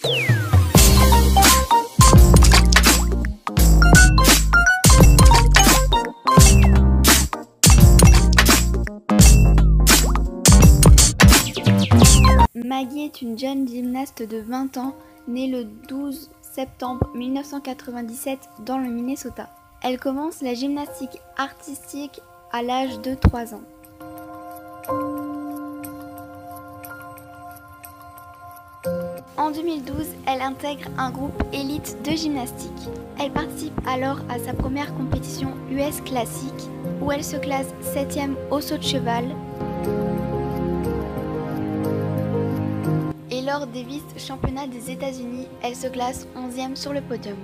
Maggie est une jeune gymnaste de 20 ans, née le 12 septembre 1997 dans le Minnesota. Elle commence la gymnastique artistique à l'âge de 3 ans. En 2012, elle intègre un groupe élite de gymnastique. Elle participe alors à sa première compétition US classique où elle se classe 7e au saut de cheval. Et lors des vice-championnats des États-Unis, elle se classe 11e sur le podium.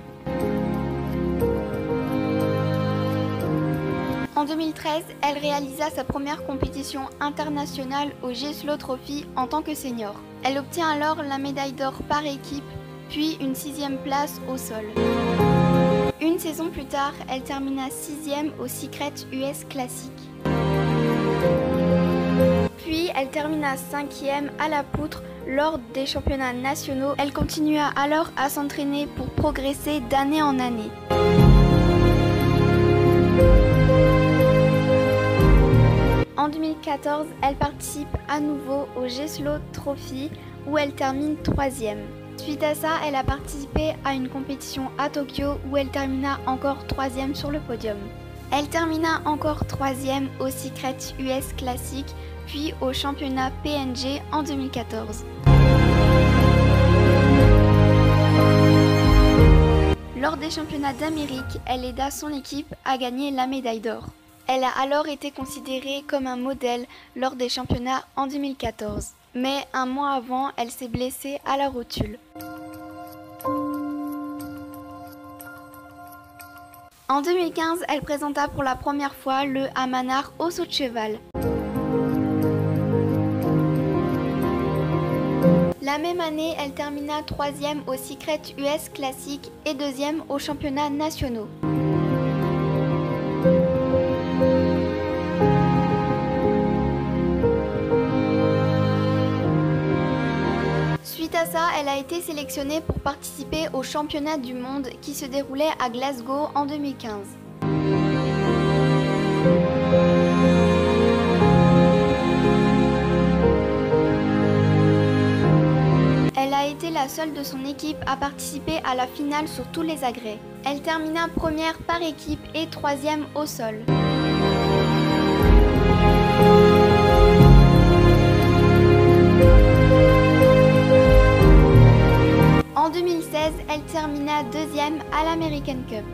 En 2013, elle réalisa sa première compétition internationale au Jeslo Trophy en tant que senior. Elle obtient alors la médaille d'or par équipe, puis une 6e place au sol. Une saison plus tard, elle termina 6e au Secret US Classic. Puis elle termina 5e à la poutre lors des championnats nationaux. Elle continua alors à s'entraîner pour progresser d'année en année. En 2014, elle participe à nouveau au Jeslo Trophy où elle termine 3e. Suite à ça, elle a participé à une compétition à Tokyo où elle termina encore 3e sur le podium. Elle termina encore 3e au Secret US Classic puis au championnat PNG en 2014. Lors des championnats d'Amérique, elle aida son équipe à gagner la médaille d'or. Elle a alors été considérée comme un modèle lors des championnats en 2014. Mais un mois avant, elle s'est blessée à la rotule. En 2015, elle présenta pour la première fois le Hamanar au saut de cheval. La même année, elle termina 3e au Secret US Classic et 2e aux championnats nationaux. Suite à ça, elle a été sélectionnée pour participer aux championnats du monde qui se déroulaient à Glasgow en 2015. Elle a été la seule de son équipe à participer à la finale sur tous les agrès. Elle termina première par équipe et 3e au sol. En 2016, elle termina 2e à l'American Cup.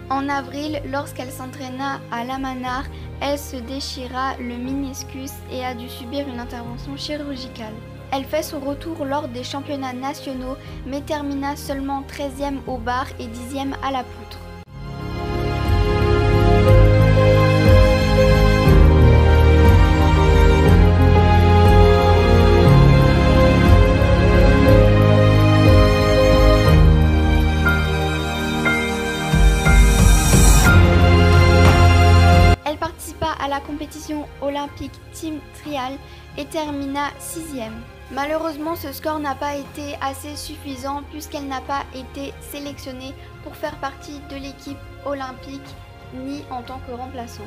En avril, lorsqu'elle s'entraîna à l'Hamanar, elle se déchira le méniscus et a dû subir une intervention chirurgicale. Elle fait son retour lors des championnats nationaux, mais termina seulement 13e au bar et 10e à la poutre. À la compétition olympique Team Trial et termina 6e. Malheureusement, ce score n'a pas été assez suffisant puisqu'elle n'a pas été sélectionnée pour faire partie de l'équipe olympique ni en tant que remplaçante.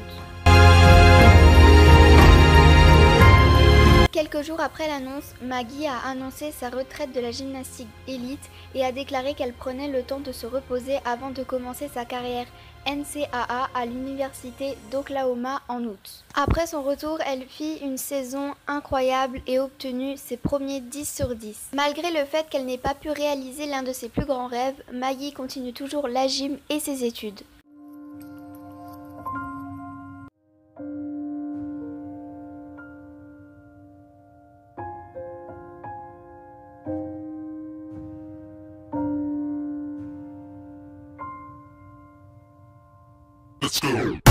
Quelques jours après l'annonce, Maggie a annoncé sa retraite de la gymnastique élite et a déclaré qu'elle prenait le temps de se reposer avant de commencer sa carrière NCAA à l'université d'Oklahoma en août. Après son retour, elle fit une saison incroyable et obtenu ses premiers 10 sur 10. Malgré le fait qu'elle n'ait pas pu réaliser l'un de ses plus grands rêves, Maggie continue toujours la gym et ses études. Let's go.